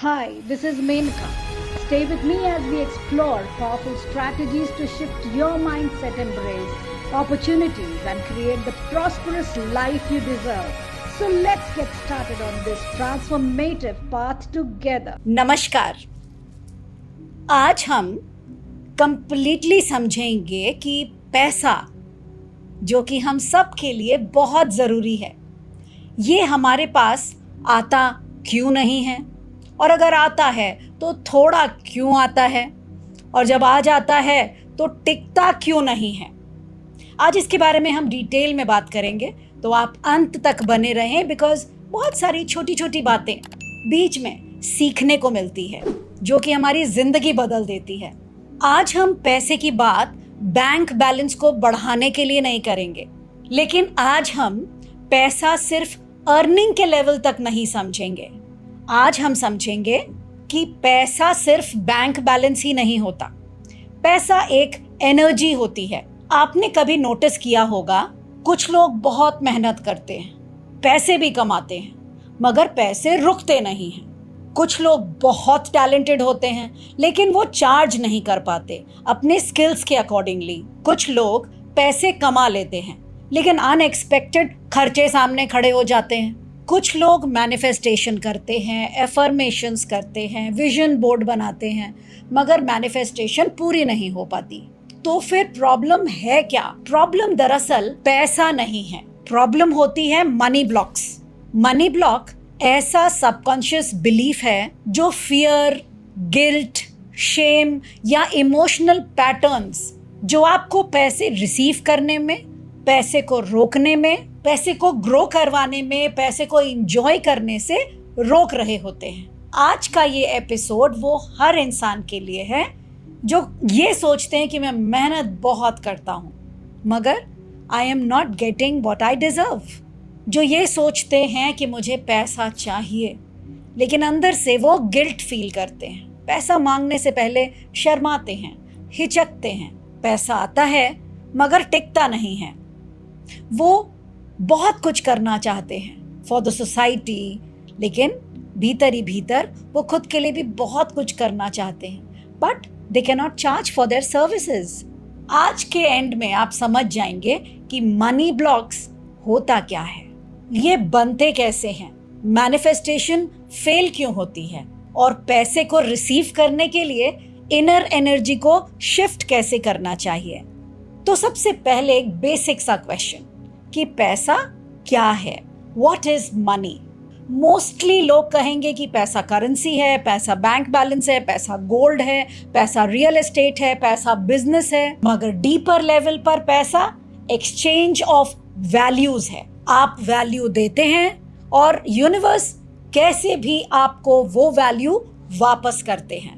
Hi, this is Menka. Stay with me as we explore powerful strategies to shift your mindset, embrace opportunities, and create the prosperous life you deserve. So let's get started on this transformative path together. नमस्कार। आज हम completely समझेंगे कि पैसा जो कि हम सब के लिए बहुत ज़रूरी है, ये हमारे पास आता क्यों नहीं है, और अगर आता है तो थोड़ा क्यों आता है, और जब आ जाता है तो टिकता क्यों नहीं है। आज इसके बारे में हम डिटेल में बात करेंगे, तो आप अंत तक बने रहें बिकॉज बहुत सारी छोटी छोटी बातें बीच में सीखने को मिलती है जो कि हमारी ज़िंदगी बदल देती है। आज हम पैसे की बात बैंक बैलेंस को बढ़ाने के लिए नहीं करेंगे, लेकिन आज हम पैसा सिर्फ अर्निंग के लेवल तक नहीं समझेंगे। आज हम समझेंगे कि पैसा सिर्फ बैंक बैलेंस ही नहीं होता, पैसा एक एनर्जी होती है। आपने कभी नोटिस किया होगा, कुछ लोग बहुत मेहनत करते हैं, पैसे भी कमाते हैं, मगर पैसे रुकते नहीं हैं। कुछ लोग बहुत टैलेंटेड होते हैं, लेकिन वो चार्ज नहीं कर पाते अपने स्किल्स के अकॉर्डिंगली। कुछ लोग पैसे कमा लेते हैं, लेकिन अनएक्सपेक्टेड खर्चे सामने खड़े हो जाते हैं। कुछ लोग मैनिफेस्टेशन करते हैं, एफर्मेशंस करते हैं, विजन बोर्ड बनाते हैं, मगर मैनिफेस्टेशन पूरी नहीं हो पाती। तो फिर प्रॉब्लम है क्या? प्रॉब्लम दरअसल पैसा नहीं है, प्रॉब्लम होती है मनी ब्लॉक्स। मनी ब्लॉक ऐसा सबकॉन्शियस बिलीफ है जो फियर, गिल्ट, शेम या इमोशनल पैटर्न्स जो आपको पैसे रिसीव करने में, पैसे को रोकने में, पैसे को ग्रो करवाने में, पैसे को एंजॉय करने से रोक रहे होते हैं। आज का ये एपिसोड वो हर इंसान के लिए है जो ये सोचते हैं कि मैं मेहनत बहुत करता हूँ मगर I am not getting what I deserve. जो ये सोचते हैं कि मुझे पैसा चाहिए, लेकिन अंदर से वो गिल्ट फील करते हैं, पैसा मांगने से पहले शर्माते हैं, हिचकते हैं। पैसा आता है मगर टिकता नहीं है। वो बहुत कुछ करना चाहते हैं फॉर द सोसाइटी, लेकिन भीतर ही भीतर वो खुद के लिए भी बहुत कुछ करना चाहते हैं, but they can not charge for their services. आज के एंड में आप समझ जाएंगे कि मनी ब्लॉक्स होता क्या है, ये बनते कैसे हैं, मैनिफेस्टेशन फेल क्यों होती है, और पैसे को रिसीव करने के लिए इनर एनर्जी को शिफ्ट कैसे करना चाहिए। तो सबसे पहले एक बेसिक सा क्वेश्चन कि पैसा क्या है? What is money? मोस्टली लोग कहेंगे कि पैसा करेंसी है, पैसा बैंक बैलेंस है, पैसा गोल्ड है, पैसा रियल एस्टेट है, पैसा बिजनेस है, मगर डीपर लेवल पर पैसा एक्सचेंज ऑफ वैल्यूज है। आप वैल्यू देते हैं और यूनिवर्स कैसे भी आपको वो वैल्यू वापस करते हैं।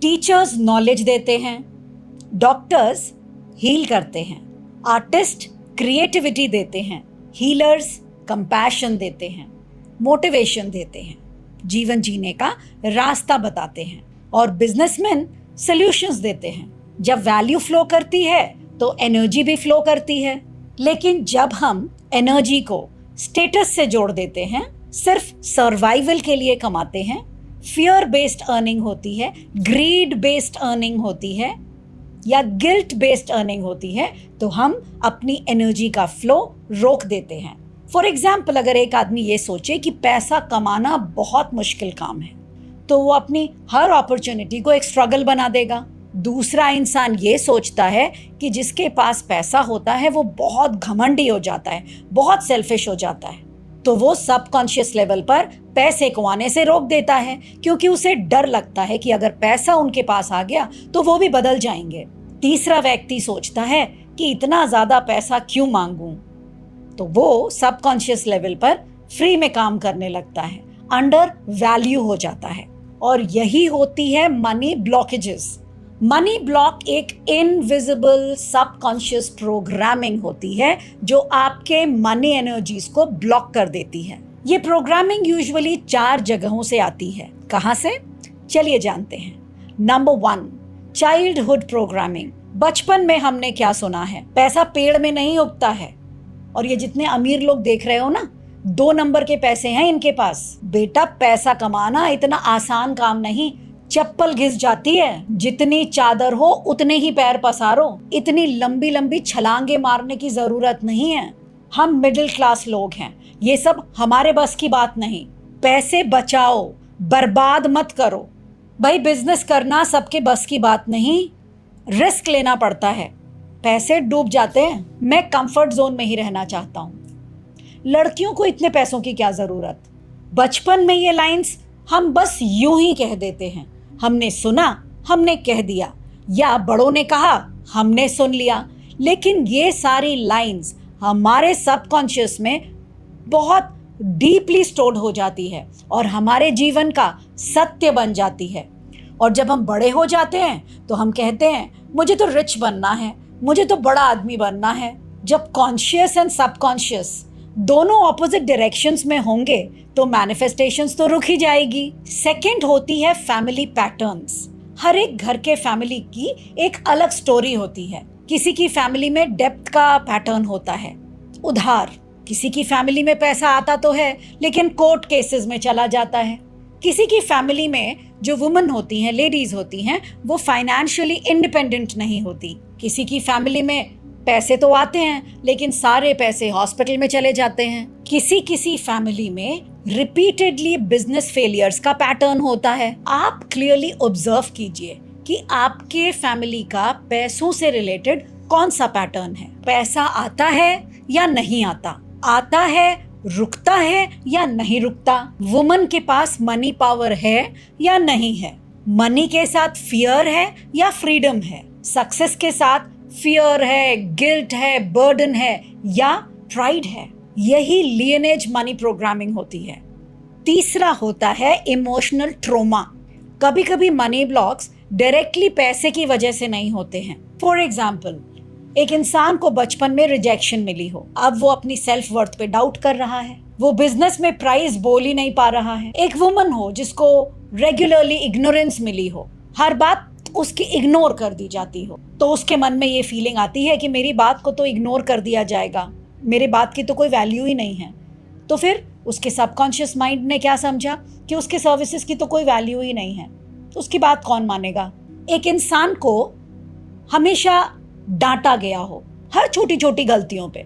टीचर्स नॉलेज देते हैं, डॉक्टर्स हील करते हैं, आर्टिस्ट क्रिएटिविटी देते हैं, हीलर्स कंपैशन देते हैं, मोटिवेशन देते हैं, जीवन जीने का रास्ता बताते हैं, और बिजनेसमैन सॉल्यूशंस देते हैं। जब वैल्यू फ्लो करती है तो एनर्जी भी फ्लो करती है, लेकिन जब हम एनर्जी को स्टेटस से जोड़ देते हैं, सिर्फ सर्वाइवल के लिए कमाते हैं, फियर बेस्ड अर्निंग होती है, ग्रीड बेस्ड अर्निंग होती है, या गिल्ट बेस्ड अर्निंग होती है, तो हम अपनी एनर्जी का फ्लो रोक देते हैं। फॉर एग्जाम्पल, अगर एक आदमी ये सोचे कि पैसा कमाना बहुत मुश्किल काम है, तो वो अपनी हर अपॉर्चुनिटी को एक स्ट्रगल बना देगा। दूसरा इंसान ये सोचता है कि जिसके पास पैसा होता है वो बहुत घमंडी हो जाता है, बहुत सेल्फिश हो जाता है, तो वो सबकॉन्शियस लेवल पर पैसे को आने से रोक देता है, क्योंकि उसे डर लगता है कि अगर पैसा उनके पास आ गया तो वो भी बदल जाएंगे। तीसरा व्यक्ति सोचता है कि इतना ज़्यादा पैसा क्यों मांगूं, तो वो सबकॉन्शियस लेवल पर फ्री में काम करने लगता है, अंडर वैल्यू हो जाता है, और यही होती है मनी ब्लॉकेजेस। मनी ब्लॉक एक इनविजिबल सबकॉन्शियस प्रोग्रामिंग होती है जो आपके मनी एनर्जीज को ब्लॉक कर देती है। ये प्रोग्रामिंग यूजुअली 4 जगहों से आती है। कहाँ से? चलिए जानते हैं। Number 1, childhood programming. बचपन में हमने क्या सुना है? पैसा पेड़ में नहीं उगता है। और ये जितने अमीर लोग देख रहे हो ना, 2 नंबर के पैसे हैं इनके पास। बेटा, पैसा कमाना इतना आसान काम नहीं, चप्पल घिस जाती है। जितनी चादर हो उतने ही पैर पसारो। इतनी लंबी लंबी छलांगे मारने की जरूरत नहीं है। हम मिडिल क्लास लोग हैं, ये सब हमारे बस की बात नहीं। पैसे बचाओ, बर्बाद मत करो। भाई, बिजनेस करना सबके बस की बात नहीं, रिस्क लेना पड़ता है, पैसे डूब जाते हैं। मैं कंफर्ट जोन में ही रहना चाहता हूँ। लड़कियों को इतने पैसों की क्या जरूरत। बचपन में ये लाइंस हम बस यूं ही कह देते हैं, हमने सुना, हमने कह दिया, या बड़ों ने कहा, हमने सुन लिया। लेकिन ये सारी लाइंस हमारे सबकॉन्शियस में बहुत डीपली स्टोर्ड हो जाती है और हमारे जीवन का सत्य बन जाती है। और जब हम बड़े हो जाते हैं तो हम कहते हैं, मुझे तो रिच बनना है, मुझे तो बड़ा आदमी बनना है। जब कॉन्शियस एंड सबकॉन्शियस दोनों ऑपोजिट डायरेक्शंस में होंगे तो मैनिफेस्टेशंस तो रुक ही जाएगी। सेकंड होती है फैमिली पैटर्न्स। हर एक घर के फैमिली की एक अलग स्टोरी होती है। किसी की फैमिली में डेप्थ का पैटर्न होता है, उधार। किसी की फैमिली में पैसा आता तो है लेकिन कोर्ट केसेस में चला जाता है। किसी की फैमिली में जो वुमेन होती हैं, लेडीज होती हैं, वो फाइनेंशियली इंडिपेंडेंट नहीं होती। किसी की फैमिली में पैसे तो आते हैं लेकिन सारे पैसे हॉस्पिटल में चले जाते हैं। किसी किसी फैमिली में रिपीटेडली बिजनेस फेलियर्स का पैटर्न होता है। आप क्लियरली ऑब्जर्व कीजिए कि आपके फैमिली का पैसों से रिलेटेड कौन सा पैटर्न है। पैसा आता है या नहीं आता, आता है, रुकता है या नहीं रुकता। वुमन के पास मनी पावर है या नहीं है। मनी के साथ फियर है या फ्रीडम है। सक्सेस के साथ फियर है, गिल्ट है, बर्डन है या प्राइड है। यही लिनेज मनी प्रोग्रामिंग होती है। तीसरा होता है इमोशनल ट्रोमा। कभी कभी मनी ब्लॉक्स डायरेक्टली पैसे की वजह से नहीं होते हैं। फॉर एग्जाम्पल, एक इंसान को बचपन में रिजेक्शन मिली हो, अब वो अपनी सेल्फ वर्थ पे डाउट कर रहा है, वो बिजनेस में प्राइस बोल ही नहीं पा रहा है। एक वुमन हो जिसको रेगुलरली इग्नोरेंस मिली हो, हर बात उसकी इग्नोर कर दी जाती हो, तो उसके मन में ये फीलिंग आती है कि मेरी बात को तो इग्नोर कर दिया जाएगा, मेरे बात की तो कोई वैल्यू ही नहीं है। तो फिर उसके सबकॉन्शियस माइंड ने क्या समझा कि उसके सर्विसेज की तो कोई वैल्यू ही नहीं है, तो उसकी बात कौन मानेगा। एक इंसान को हमेशा डांटा गया हो हर छोटी छोटी गलतियों पे,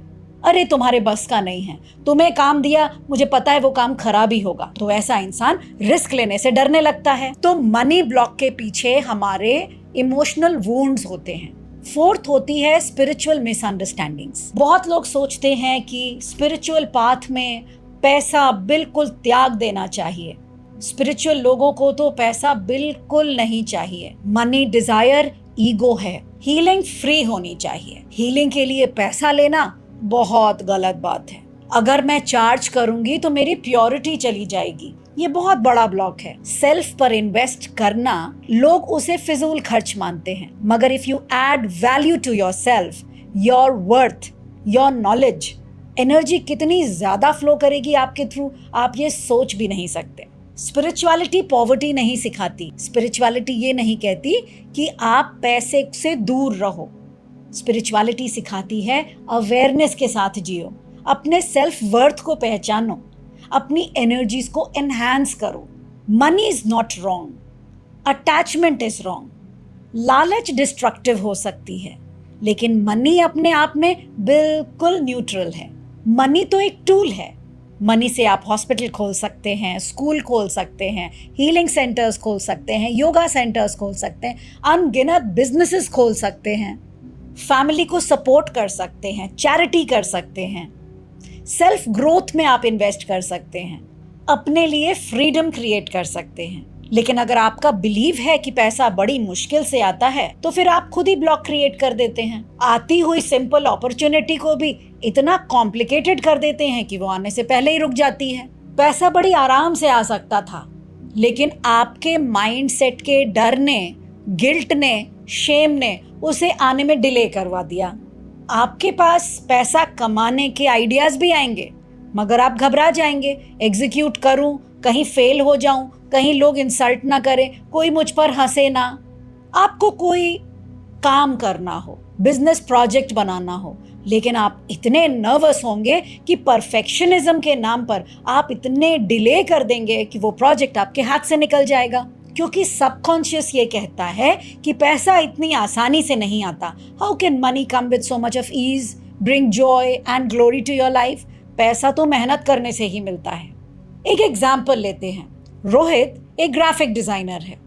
अरे तुम्हारे बस का नहीं है, तुम्हें काम दिया, मुझे पता है वो काम खराब ही होगा, तो ऐसा इंसान रिस्क लेने से डरने लगता है। तो मनी ब्लॉक के पीछे हमारे इमोशनल वुंड्स होते हैं। फोर्थ होती है स्पिरिचुअल मिसअंडरस्टैंडिंग्स। बहुत लोग सोचते हैं कि स्पिरिचुअल पाथ में पैसा बिल्कुल त्याग देना चाहिए। स्पिरिचुअल लोगों को तो पैसा बिल्कुल नहीं चाहिए। मनी डिजायर ईगो है। हीलिंग फ्री होनी चाहिए। हीलिंग के लिए पैसा लेना बहुत गलत बात है। अगर मैं चार्ज करूंगी तो मेरी प्योरिटी चली जाएगी, ये बहुत बड़ा ब्लॉक है। सेल्फ पर इन्वेस्ट करना लोग उसे फिजूल खर्च मानते हैं, मगर if you add value to yourself, your worth, your knowledge, energy कितनी ज्यादा फ्लो करेगी आपके थ्रू, आप ये सोच भी नहीं सकते। स्पिरिचुअलिटी पॉवर्टी नहीं सिखाती। स्पिरिचुअलिटी ये नहीं कहती कि आप पैसे से दूर रहो। स्पिरिचुअलिटी सिखाती है अवेयरनेस के साथ जियो, अपने सेल्फ वर्थ को पहचानो, अपनी एनर्जीज को एनहांस करो। Money is not wrong, attachment is wrong. लालच डिस्ट्रक्टिव हो सकती है, लेकिन मनी अपने आप में बिल्कुल न्यूट्रल है। मनी तो एक टूल है। मनी से आप हॉस्पिटल खोल सकते हैं, स्कूल खोल सकते हैं, हीलिंग सेंटर्स खोल सकते हैं, योगा सेंटर्स खोल सकते हैं, अनगिनत बिजनेसेस खोल सकते हैं, फैमिली को सपोर्ट कर सकते हैं, चैरिटी कर सकते हैं, सेल्फ ग्रोथ में आप इन्वेस्ट कर सकते हैं, अपने लिए फ्रीडम क्रिएट कर सकते हैं। लेकिन अगर आपका बिलीव है कि पैसा बड़ी मुश्किल से आता है, तो फिर आप खुद ही ब्लॉक क्रिएट कर देते हैं। आती हुई सिंपल अपॉर्चुनिटी को भी इतना कॉम्प्लिकेटेड कर देते हैं कि वो आने से पहले ही रुक जाती है। पैसा बड़ी आराम से आ सकता था, लेकिन आपके माइंडसेट के डर ने, गिल्ट ने, शेम ने उसे आने में डिले करवा दिया। आपके पास पैसा कमाने के आइडियाज भी आएंगे, मगर आप घबरा जाएंगे, एग्जीक्यूट करूं, कहीं फेल हो जाऊं, कहीं लोग इंसल्ट ना करें, कोई मुझ पर हंसे ना। आपको कोई काम करना हो, बिजनेस प्रोजेक्ट बनाना हो, लेकिन आप इतने नर्वस होंगे कि परफेक्शनिज्म के नाम पर आप इतने डिले कर देंगे कि वो प्रोजेक्ट आपके हाथ से निकल जाएगा, क्योंकि सबकॉन्शियस ये कहता है कि पैसा इतनी आसानी से नहीं आता। How can money come with so much of ease, bring joy and glory to your life? पैसा तो मेहनत करने से ही मिलता है। एक एग्जाम्पल लेते हैं। रोहित एक ग्राफिक डिजाइनर है।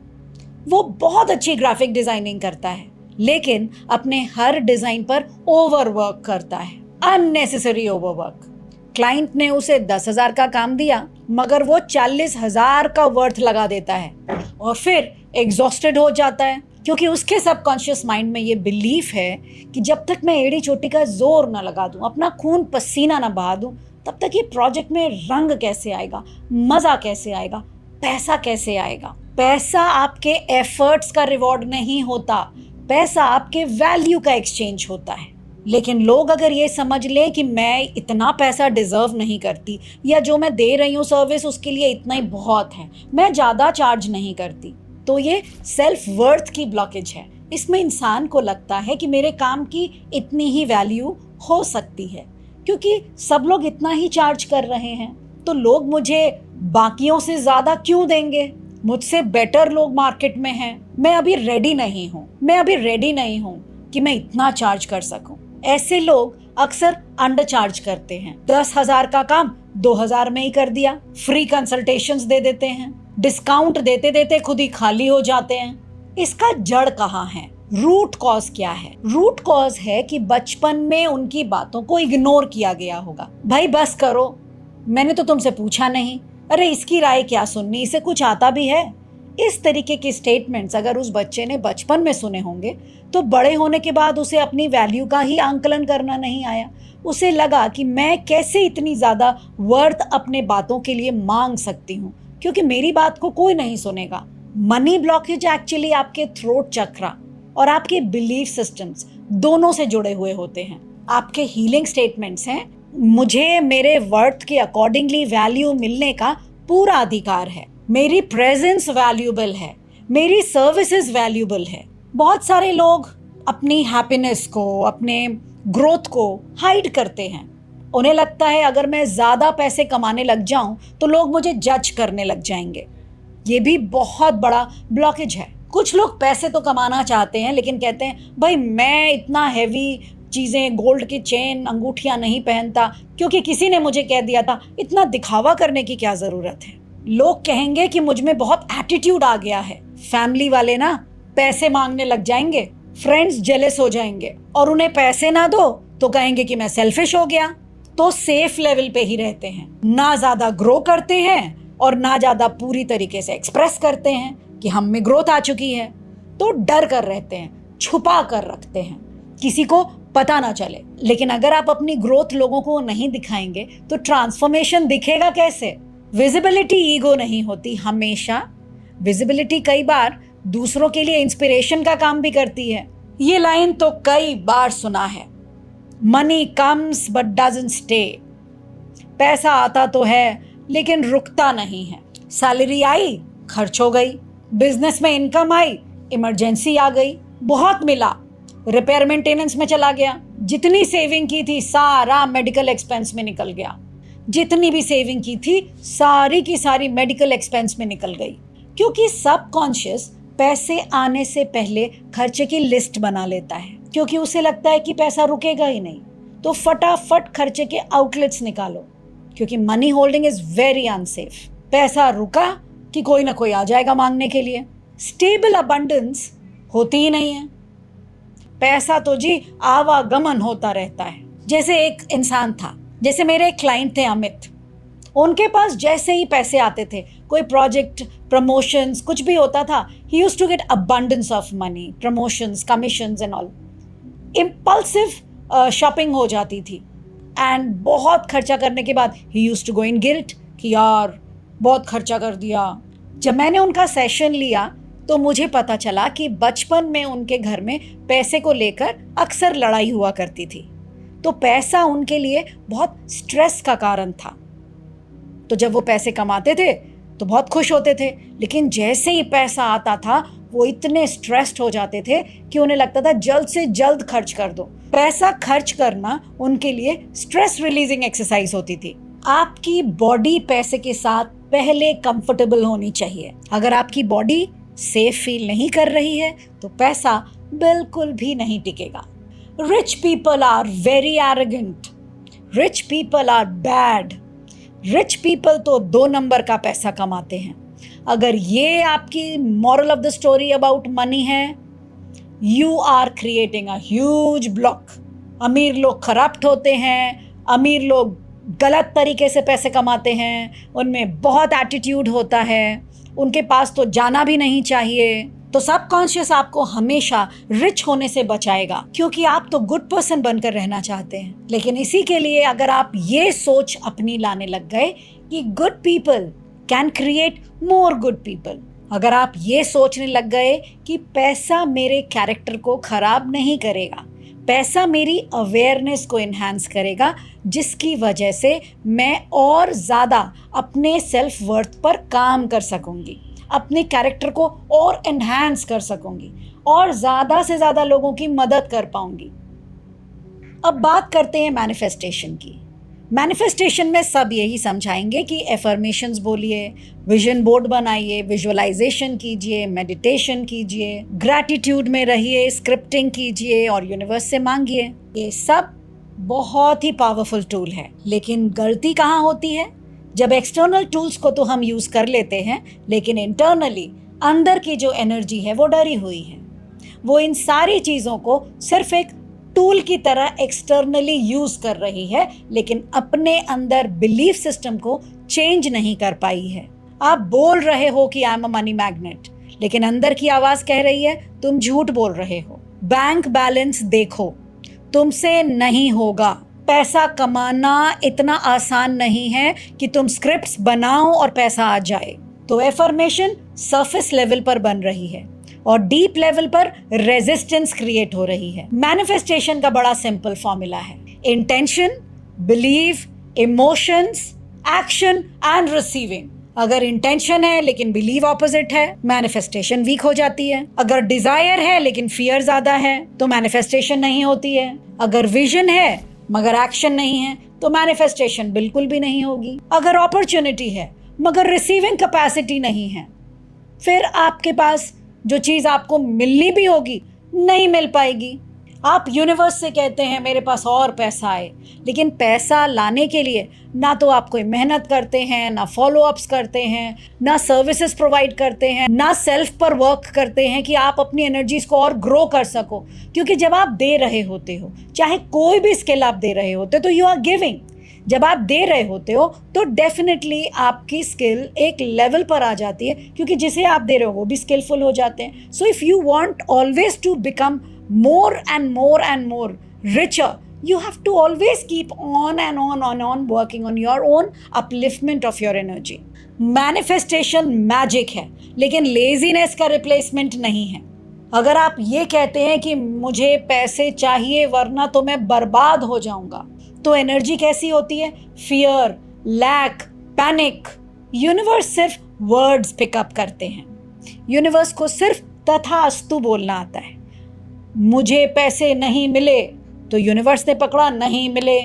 वो बहुत अच्छी ग्राफिक डिजाइनिंग करता है, लेकिन अपने हर डिजाइन पर ओवरवर्क करता है, अननेसेसरी ओवरवर्क। क्लाइंट ने उसे 10,000 का काम दिया, मगर वो 40,000 का वर्थ लगा देता है और फिर एग्जॉस्टेड हो जाता है, क्योंकि उसके सबकॉन्शियस माइंड में ये बिलीफ है कि जब तक मैं एड़ी चोटी का जोर ना लगा दूं, अपना खून पसीना ना बहा दूं, तब तक ये प्रोजेक्ट में रंग कैसे आएगा, मजा कैसे आएगा, पैसा कैसे आएगा। पैसा आपके एफर्ट्स का रिवॉर्ड नहीं होता, पैसा आपके वैल्यू का एक्सचेंज होता है। लेकिन लोग अगर ये समझ लें कि मैं इतना पैसा डिजर्व नहीं करती, या जो मैं दे रही हूँ सर्विस उसके लिए इतना ही बहुत है, मैं ज़्यादा चार्ज नहीं करती, तो ये सेल्फ वर्थ की ब्लॉकेज है। इसमें इंसान को लगता है कि मेरे काम की इतनी ही वैल्यू हो सकती है, क्योंकि सब लोग इतना ही चार्ज कर रहे हैं, तो लोग मुझे बाकियों से ज़्यादा क्यों देंगे? मुझसे बेटर लोग मार्केट में हैं, मैं अभी रेडी नहीं हूँ कि मैं इतना चार्ज कर सकूं। ऐसे लोग अक्सर अंडर चार्ज करते हैं। 10,000 का काम 2,000 में ही कर दिया, फ्री कंसल्टेशंस दे देते हैं, डिस्काउंट देते देते खुद ही खाली हो जाते हैं। इसका जड़ कहाँ है? रूट कॉज क्या है? रूट कॉज है कि बचपन में उनकी बातों को इग्नोर किया गया होगा। भाई बस करो, मैंने तो तुमसे पूछा नहीं, अरे इसकी राय क्या सुननी, इसे कुछ आता भी है। इस तरीके के स्टेटमेंट्स अगर उस बच्चे ने बचपन में सुने होंगे तो बड़े होने के बाद उसे अपनी वैल्यू का ही आंकलन करना नहीं आया। उसे लगा कि मैं कैसे इतनी ज़्यादा वर्थ अपने बातों के लिए मांग सकती हूँ, क्योंकि मेरी बात को कोई नहीं सुनेगा। मनी ब्लॉकेज एक्चुअली आपके थ्रोट चक्रा और आपके बिलीफ सिस्टम्स दोनों से जुड़े हुए होते हैं। आपके हीलिंग स्टेटमेंट्स हैं, मुझे मेरे वर्थ के अकॉर्डिंगली वैल्यू मिलने का पूरा अधिकार है, मेरी प्रेजेंस वैल्यूबल है, मेरी सर्विसेज वैल्यूबल है। बहुत सारे लोग अपनी हैप्पीनेस को, अपने ग्रोथ को हाइड करते हैं। उन्हें लगता है अगर मैं ज़्यादा पैसे कमाने लग जाऊं तो लोग मुझे जज करने लग जाएंगे। ये भी बहुत बड़ा ब्लॉकेज है। कुछ लोग पैसे तो कमाना चाहते हैं, लेकिन कहते हैं भाई मैं इतना हैवी चीज़ें, गोल्ड की चेन, अंगूठियाँ नहीं पहनता, क्योंकि किसी ने मुझे कह दिया था। इतना दिखावा करने की क्या ज़रूरत है? लोग कहेंगे कि मुझ में बहुत एटीट्यूड आ गया है। फैमिली वाले ना पैसे मांगने लग जाएंगे, फ्रेंड्स जेलस हो जाएंगे, और उन्हें पैसे ना दो तो कहेंगे कि मैं सेल्फिश हो गया। तो सेफ लेवल पे ही रहते हैं, ना ज़्यादा ग्रो करते हैं और ना ज़्यादा पूरी तरीके से एक्सप्रेस करते हैं कि हम में ग्रोथ आ चुकी है। तो डर कर रहते हैं, छुपा कर रखते हैं, किसी को पता ना चले। लेकिन अगर आप अपनी ग्रोथ लोगों को नहीं दिखाएंगे तो ट्रांसफॉर्मेशन दिखेगा कैसे? विजिबिलिटी ईगो नहीं होती हमेशा। विजिबिलिटी कई बार दूसरों के लिए इंस्पिरेशन का काम भी करती है। ये लाइन तो कई बार सुना है, money comes but doesn't stay. पैसा आता तो है लेकिन रुकता नहीं है। सैलरी आई, खर्च हो गई, बिजनेस में इनकम आई, इमरजेंसी आ गई, बहुत मिला, रिपेयर मेंटेनेंस में चला गया, जितनी सेविंग की थी सारा मेडिकल एक्सपेंस में निकल गया, जितनी भी सेविंग की थी सारी की सारी मेडिकल एक्सपेंस में निकल गई। क्योंकि सबकॉन्शियस पैसे आने से पहले खर्चे की लिस्ट बना लेता है, क्योंकि उसे लगता है कि पैसा रुकेगा ही नहीं, तो फटाफट खर्चे के आउटलेट्स निकालो, क्योंकि money holding is very unsafe. पैसा रुका कि कोई ना कोई आ जाएगा मांगने के लिए। स्टेबल अबंडेंस होती ही नहीं है। पैसा तो जी आवागमन होता रहता है। जैसे एक इंसान था, जैसे मेरे एक क्लाइंट थे अमित, उनके पास जैसे ही पैसे आते थे, कोई प्रोजेक्ट, प्रमोशंस, कुछ भी होता था, he used to get abundance of money, promotions, commissions and all. Impulsive shopping हो जाती थी एंड बहुत खर्चा करने के बाद he used to go in guilt कि यार बहुत खर्चा कर दिया। जब मैंने उनका सेशन लिया तो मुझे पता चला कि बचपन में उनके घर में पैसे को लेकर अक्सर लड़ाई हुआ करती थी, तो पैसा उनके लिए बहुत स्ट्रेस का कारण था। तो जब वो पैसे कमाते थे तो बहुत खुश होते थे, लेकिन जैसे ही पैसा आता था वो इतने स्ट्रेस्ड हो जाते थे कि उन्हें लगता था जल्द से जल्द खर्च कर दो। पैसा खर्च करना उनके लिए स्ट्रेस रिलीजिंग एक्सरसाइज होती थी। आपकी बॉडी पैसे के साथ पहले कंफर्टेबल होनी चाहिए। अगर आपकी बॉडी सेफ फील नहीं कर रही है तो पैसा बिल्कुल भी नहीं टिकेगा। Rich people are very arrogant, rich people are bad. Rich people तो 2 नंबर का पैसा कमाते हैं। अगर ये आपकी moral of the story about money है, you are creating a huge block. अमीर लोग करप्ट होते हैं, अमीर लोग गलत तरीके से पैसे कमाते हैं, उनमें बहुत एटीट्यूड होता है, उनके पास तो जाना भी नहीं चाहिए। तो सबकॉन्शियस आपको हमेशा रिच होने से बचाएगा, क्योंकि आप तो गुड पर्सन बनकर रहना चाहते हैं। लेकिन इसी के लिए अगर आप ये सोच अपनी लाने लग गए कि good people can create more good people, अगर आप ये सोचने लग गए कि पैसा मेरे कैरेक्टर को खराब नहीं करेगा, पैसा मेरी अवेयरनेस को इन्हांस करेगा, जिसकी वजह से मैं और ज़्यादा अपने सेल्फ वर्थ पर काम कर सकूंगी, अपने कैरेक्टर को और एनहांस कर सकूंगी और ज़्यादा से ज़्यादा लोगों की मदद कर पाऊंगी। अब बात करते हैं मैनिफेस्टेशन की। मैनिफेस्टेशन में सब यही समझाएंगे कि एफर्मेशंस बोलिए, विजन बोर्ड बनाइए, विजुअलाइजेशन कीजिए, मेडिटेशन कीजिए, ग्रैटिट्यूड में रहिए, स्क्रिप्टिंग कीजिए और यूनिवर्स से मांगिए। ये सब बहुत ही पावरफुल टूल है। लेकिन गलती कहाँ होती है? जब एक्सटर्नल टूल्स को तो हम यूज़ कर लेते हैं, लेकिन इंटरनली अंदर की जो एनर्जी है वो डरी हुई है। वो इन सारी चीज़ों को सिर्फ एक टूल की तरह एक्सटर्नली यूज कर रही है, लेकिन अपने अंदर बिलीफ सिस्टम को चेंज नहीं कर पाई है। आप बोल रहे हो कि I am a money magnet, लेकिन अंदर की आवाज कह रही है तुम झूठ बोल रहे हो। बैंक बैलेंस देखो, तुमसे नहीं होगा। पैसा कमाना इतना आसान नहीं है कि तुम स्क्रिप्ट्स बनाओ और पैसा आ जाए। तो एफर्मेशन सरफेस लेवल पर बन रही है और डीप लेवल पर रेजिस्टेंस क्रिएट हो रही है। मैनिफेस्टेशन का बड़ा सिंपल फॉर्मूला है, intention, believe, emotions, action and receiving. अगर इंटेंशन है लेकिन बिलीव ऑपोजिट है, मैनिफेस्टेशन वीक हो जाती है। अगर डिजायर है लेकिन फियर ज्यादा है तो मैनिफेस्टेशन नहीं होती है। अगर विजन है मगर एक्शन नहीं है तो मैनिफेस्टेशन बिल्कुल भी नहीं होगी। अगर अपॉर्चुनिटी है मगर रिसीविंग कैपेसिटी नहीं है, फिर आपके पास जो चीज़ आपको मिलनी भी होगी नहीं मिल पाएगी। आप यूनिवर्स से कहते हैं मेरे पास और पैसा आए, लेकिन पैसा लाने के लिए ना तो आप कोई मेहनत करते हैं, ना फॉलो अप्स करते हैं, ना सर्विसेज प्रोवाइड करते हैं, ना सेल्फ पर वर्क करते हैं कि आप अपनी एनर्जीज को और ग्रो कर सको। क्योंकि जब आप दे रहे होते हो, चाहे कोई भी स्किल आप दे रहे होते हो, तो यू आर गिविंग। जब आप दे रहे होते हो तो डेफिनेटली आपकी स्किल एक लेवल पर आ जाती है, क्योंकि जिसे आप दे रहे हो वो भी स्किलफुल हो जाते हैं। So if you want always to become more and more richer, you have to always keep on and on working on your own upliftment of your energy. Manifestation magic है, लेकिन लेजीनेस का replacement नहीं है। अगर आप ये कहते हैं कि मुझे पैसे चाहिए वरना तो मैं बर्बाद हो जाऊंगा, तो एनर्जी कैसी होती है? Fear, lack, panic. यूनिवर्स सिर्फ वर्ड्स पिकअप करते हैं। यूनिवर्स को सिर्फ तथास्तु बोलना आता है। मुझे पैसे नहीं मिले तो यूनिवर्स ने पकड़ा, नहीं मिले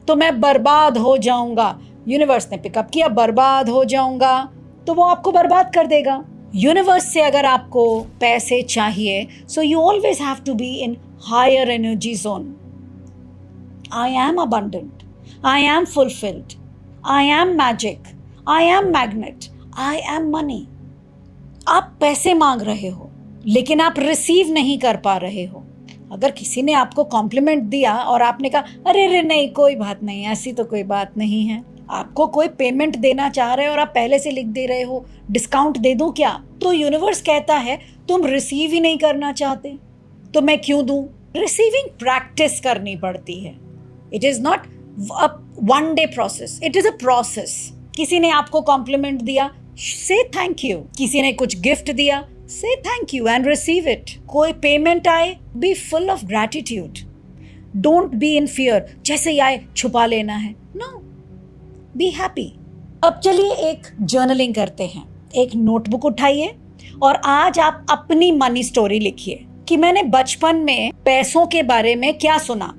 तो मैं बर्बाद हो जाऊंगा। यूनिवर्स ने पिकअप किया, बर्बाद हो जाऊंगा, तो वो आपको बर्बाद कर देगा। यूनिवर्स से अगर आपको पैसे चाहिए, so you always have to be in higher energy zone. I am abundant, I am fulfilled, I am magic, I am magnet, I am money. आप पैसे मांग रहे हो लेकिन आप रिसीव नहीं कर पा रहे हो। अगर किसी ने आपको कॉम्प्लीमेंट दिया और आपने कहा अरे रे नहीं कोई बात नहीं, ऐसी तो कोई बात नहीं है। आपको कोई पेमेंट देना चाह रहे हो और आप पहले से लिख दे रहे हो डिस्काउंट दे दूं क्या, तो यूनिवर्स कहता है तुम रिसीव ही नहीं करना चाहते तो मैं क्यों दूं। रिसीविंग प्रैक्टिस करनी पड़ती है। It is not a one day process, it is a process. किसी ने आपको कॉम्प्लीमेंट दिया, से थैंक यू। किसी ने कुछ गिफ्ट दिया, say thank you and receive it. कोई पेमेंट आए, be full of gratitude. Don't be in fear. जैसे ही आए छुपा लेना है, no, be happy. अब चलिए एक जर्नलिंग करते हैं। एक नोटबुक उठाइए और आज आप अपनी मनी स्टोरी लिखिए कि मैंने बचपन में पैसों के बारे में क्या सुना,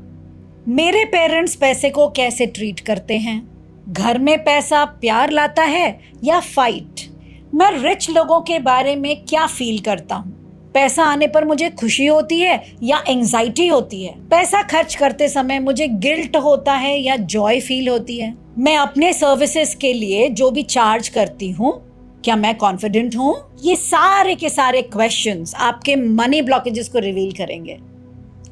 मेरे पेरेंट्स पैसे को कैसे ट्रीट करते हैं, घर में पैसा प्यार लाता है या फाइट, मैं रिच लोगों के बारे में क्या फील करता हूँ, पैसा आने पर मुझे खुशी होती है या एंजाइटी होती है, पैसा खर्च करते समय मुझे गिल्ट होता है या जॉय फील होती है, मैं अपने सर्विसेज के लिए जो भी चार्ज करती हूँ क्या मैं कॉन्फिडेंट हूँ। ये सारे के सारे क्वेश्चंस आपके मनी ब्लॉकेजेस को रिवील करेंगे।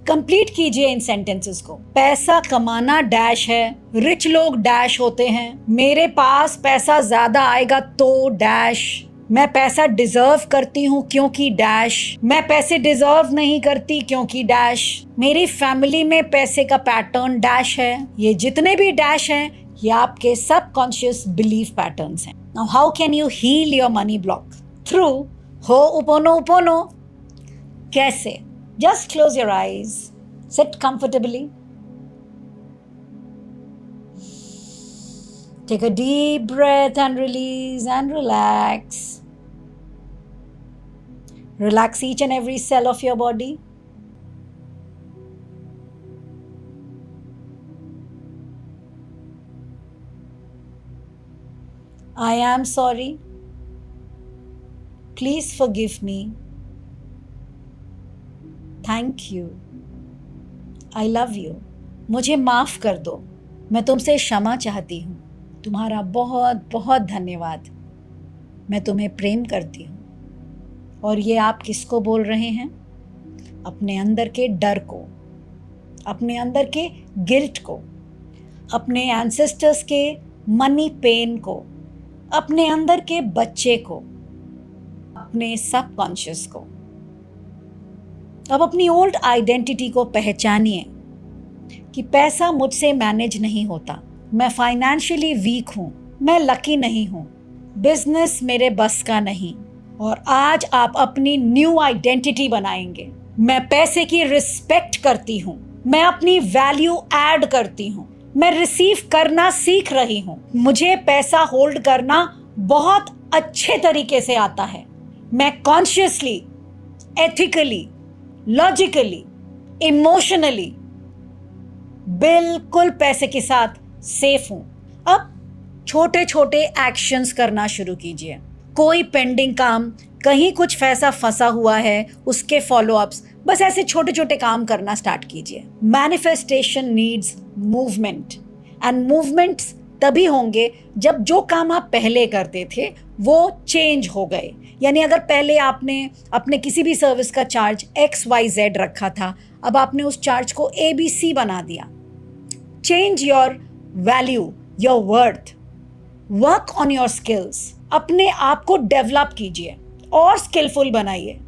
कंप्लीट कीजिए इन सेंटेंसेस को। पैसा कमाना डैश है, रिच लोग डैश होते हैं, मेरे पास पैसा ज्यादा आएगा तो डैश, मैं पैसा डिजर्व करती हूँ क्योंकि डैश, मैं पैसे डिजर्व नहीं करती क्योंकि डैश, मेरी फैमिली में पैसे का पैटर्न डैश है। ये जितने भी डैश हैं ये आपके सबकॉन्शियस बिलीफ पैटर्न्स हैं। Now how can you heal your money block? Through ho'oponopono. कैसे? Just close your eyes. Sit comfortably. Take a deep breath and release and relax. Relax each and every cell of your body. I am sorry. Please forgive me. Thank you, I love you, मुझे माफ़ कर दो, मैं तुमसे क्षमा चाहती हूँ, तुम्हारा बहुत बहुत धन्यवाद, मैं तुम्हें प्रेम करती हूँ। और ये आप किसको बोल रहे हैं? अपने अंदर के डर को, अपने अंदर के गिल्ट को, अपने एंसेस्टर्स के मनी पेन को, अपने अंदर के बच्चे को, अपने सबकॉन्शियस को। अब अपनी ओल्ड आइडेंटिटी को पहचानिए कि पैसा मुझसे मैनेज नहीं होता, मैं फाइनेंशियली वीक हूँ, मैं लकी नहीं हूँ, बिजनेस मेरे बस का नहीं। और आज आप अपनी न्यू आइडेंटिटी बनाएंगे। मैं पैसे की रिस्पेक्ट करती हूँ, मैं अपनी वैल्यू ऐड करती हूँ, मैं रिसीव करना सीख रही हूँ, मुझे पैसा होल्ड करना बहुत अच्छे तरीके से आता है, मैं कॉन्शियसली, एथिकली, लॉजिकली, इमोशनली बिल्कुल पैसे के साथ सेफ हूं। अब छोटे छोटे एक्शंस करना शुरू कीजिए। कोई पेंडिंग काम, कहीं कुछ पैसा फंसा हुआ है, उसके फॉलोअप्स, बस ऐसे छोटे छोटे काम करना स्टार्ट कीजिए। Manifestation needs movement, and movements तभी होंगे जब जो काम आप पहले करते थे वो चेंज हो गए। यानी अगर पहले आपने अपने किसी भी सर्विस का चार्ज XYZ रखा था, अब आपने उस चार्ज को ABC बना दिया। Change your value, your worth, work on your skills, अपने आप को डेवलप कीजिए और स्किलफुल बनाइए।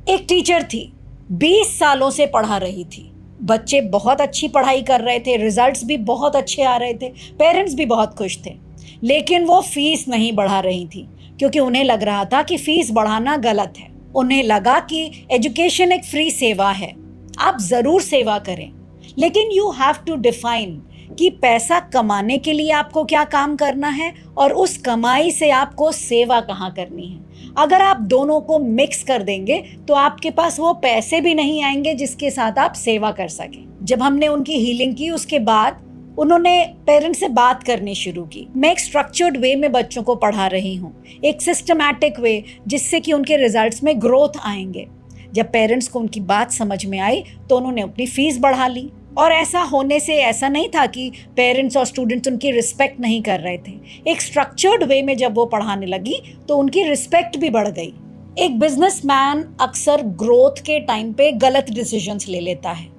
एक टीचर थी, 20 सालों से पढ़ा रही थी, बच्चे बहुत अच्छी पढ़ाई कर रहे थे, रिजल्ट्स भी बहुत अच्छे आ रहे थे, पेरेंट्स भी बहुत खुश थे, लेकिन वो फीस नहीं बढ़ा रही थी क्योंकि उन्हें लग रहा था कि फीस बढ़ाना गलत है। उन्हें लगा कि एजुकेशन एक फ्री सेवा है, आप ज़रूर सेवा करें, लेकिन यू हैव टू डिफाइन कि पैसा कमाने के लिए आपको क्या काम करना है और उस कमाई से आपको सेवा कहाँ करनी है। अगर आप दोनों को मिक्स कर देंगे तो आपके पास वो पैसे भी नहीं आएंगे जिसके साथ आप सेवा कर सकें। जब हमने उनकी हीलिंग की उसके बाद उन्होंने पेरेंट्स से बात करनी शुरू की। मैं एक स्ट्रक्चर्ड वे में बच्चों को पढ़ा रही हूँ, एक सिस्टमैटिक वे, जिससे कि उनके रिजल्ट्स में ग्रोथ आएंगे। जब पेरेंट्स को उनकी बात समझ में आई तो उन्होंने अपनी फीस बढ़ा ली। और ऐसा होने से ऐसा नहीं था कि पेरेंट्स और स्टूडेंट्स उनकी रिस्पेक्ट नहीं कर रहे थे। एक स्ट्रक्चर्ड वे में जब वो पढ़ाने लगी तो उनकी रिस्पेक्ट भी बढ़ गई। एक बिजनेसमैन अक्सर ग्रोथ के टाइम पे गलत डिसीजंस ले लेता है।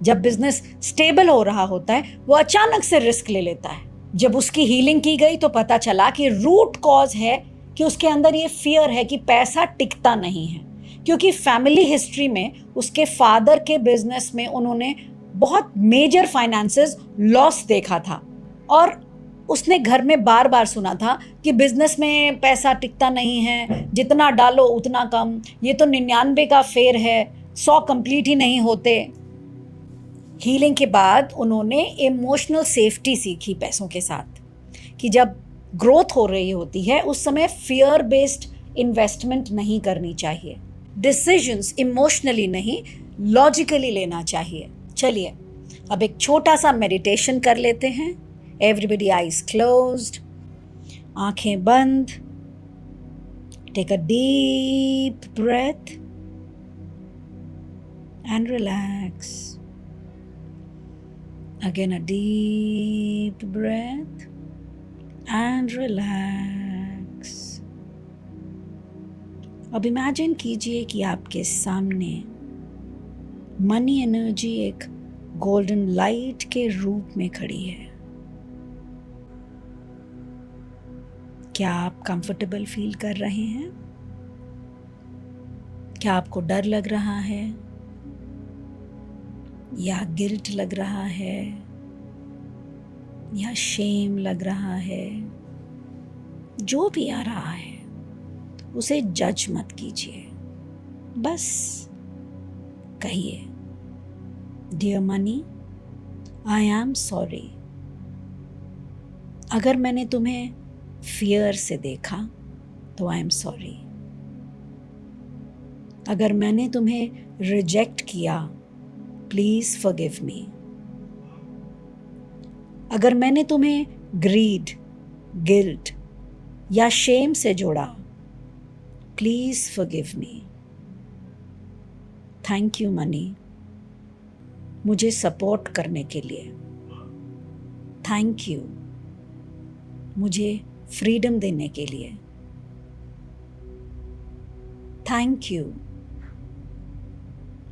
जब बिजनेस स्टेबल हो रहा होता है वो अचानक से रिस्क ले लेता है। जब उसकी हीलिंग की गई तो पता चला कि रूट कॉज है कि उसके अंदर ये फियर है कि पैसा टिकता नहीं है, क्योंकि फैमिली हिस्ट्री में उसके फादर के बिजनेस में उन्होंने बहुत मेजर फाइनेंसेस लॉस देखा था और उसने घर में बार बार सुना था कि बिजनेस में पैसा टिकता नहीं है, जितना डालो उतना कम, ये तो 99 का फेयर है, 100 कंप्लीट ही नहीं होते। हीलिंग के बाद उन्होंने इमोशनल सेफ्टी सीखी पैसों के साथ, कि जब ग्रोथ हो रही होती है उस समय फियर बेस्ड इन्वेस्टमेंट नहीं करनी चाहिए। डिसीजंस इमोशनली नहीं, लॉजिकली लेना चाहिए। चलिए अब एक छोटा सा मेडिटेशन कर लेते हैं। एवरीबडी आईज क्लोज्ड, आंखें बंद। Take a deep breath and relax. Again a deep breath and relax. अब इमेजिन कीजिए कि आपके सामने मनी एनर्जी एक गोल्डन लाइट के रूप में खड़ी है। क्या आप कंफर्टेबल फील कर रहे हैं? क्या आपको डर लग रहा है या गिल्ट लग रहा है या शेम लग रहा है? जो भी आ रहा है उसे जज मत कीजिए, बस कहिए, dear money, I am sorry. अगर मैंने तुम्हें फियर से देखा तो आई एम सॉरी। अगर मैंने तुम्हें रिजेक्ट किया, प्लीज फॉरगिव मी। अगर मैंने तुम्हें ग्रीड, गिल्ट या शेम से जोड़ा, please forgive me. Thank you money, मुझे सपोर्ट करने के लिए। थैंक यू, मुझे फ्रीडम देने के लिए। थैंक यू,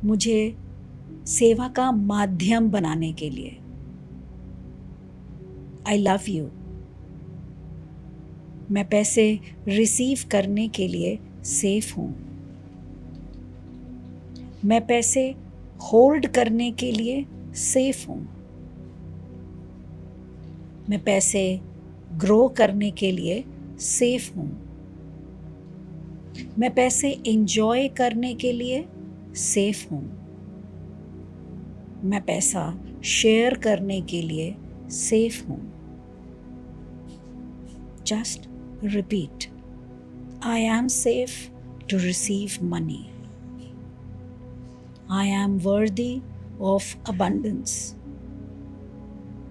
मुझे सेवा का माध्यम बनाने के लिए। आई लव यू, मैं पैसे रिसीव करने के लिए सेफ हूं। मैं पैसे होल्ड करने के लिए सेफ हूं। मैं पैसे ग्रो करने के लिए सेफ हूं। मैं पैसे एंजॉय करने के लिए सेफ हूं। मैं पैसा शेयर करने के लिए सेफ हूं। Just repeat, I am safe to receive money. I am worthy of abundance.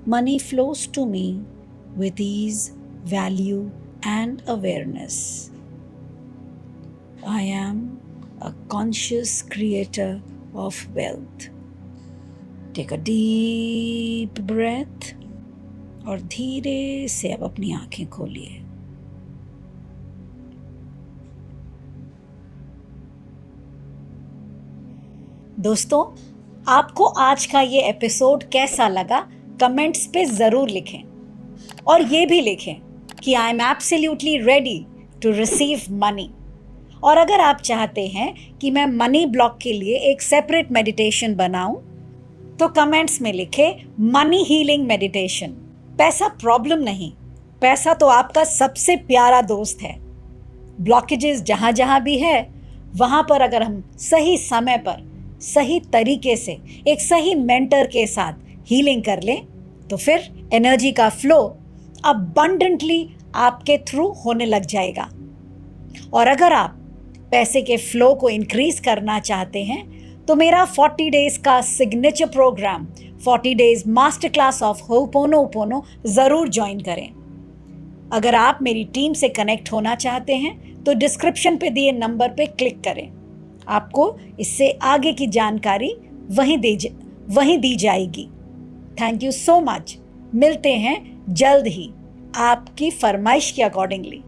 Money flows to me with ease, value, and awareness. I am a conscious creator of wealth. Take a deep breath और धीरे से अब अपनी आंखें खोलिए। दोस्तों, आपको आज का ये एपिसोड कैसा लगा कमेंट्स पे ज़रूर लिखें और ये भी लिखें कि I am absolutely ready to receive money. और अगर आप चाहते हैं कि मैं मनी ब्लॉक के लिए एक सेपरेट मेडिटेशन बनाऊं तो कमेंट्स में लिखें मनी हीलिंग मेडिटेशन। पैसा प्रॉब्लम नहीं, पैसा तो आपका सबसे प्यारा दोस्त है। ब्लॉकेजेस जहाँ जहाँ भी है वहाँ पर अगर हम सही समय पर सही तरीके से एक सही मेंटर के साथ हीलिंग कर लें तो फिर एनर्जी का फ्लो अबंडेंटली आपके थ्रू होने लग जाएगा। और अगर आप पैसे के फ्लो को इंक्रीज करना चाहते हैं तो मेरा 40 डेज का signature programme 40 days master class of Ho'oponopono ज़रूर ज्वाइन करें। अगर आप मेरी टीम से कनेक्ट होना चाहते हैं तो डिस्क्रिप्शन पे दिए नंबर पे क्लिक करें। आपको इससे आगे की जानकारी वहीं दी जाएगी। Thank you so much. मिलते हैं जल्द ही आपकी फरमाइश के अकॉर्डिंगली।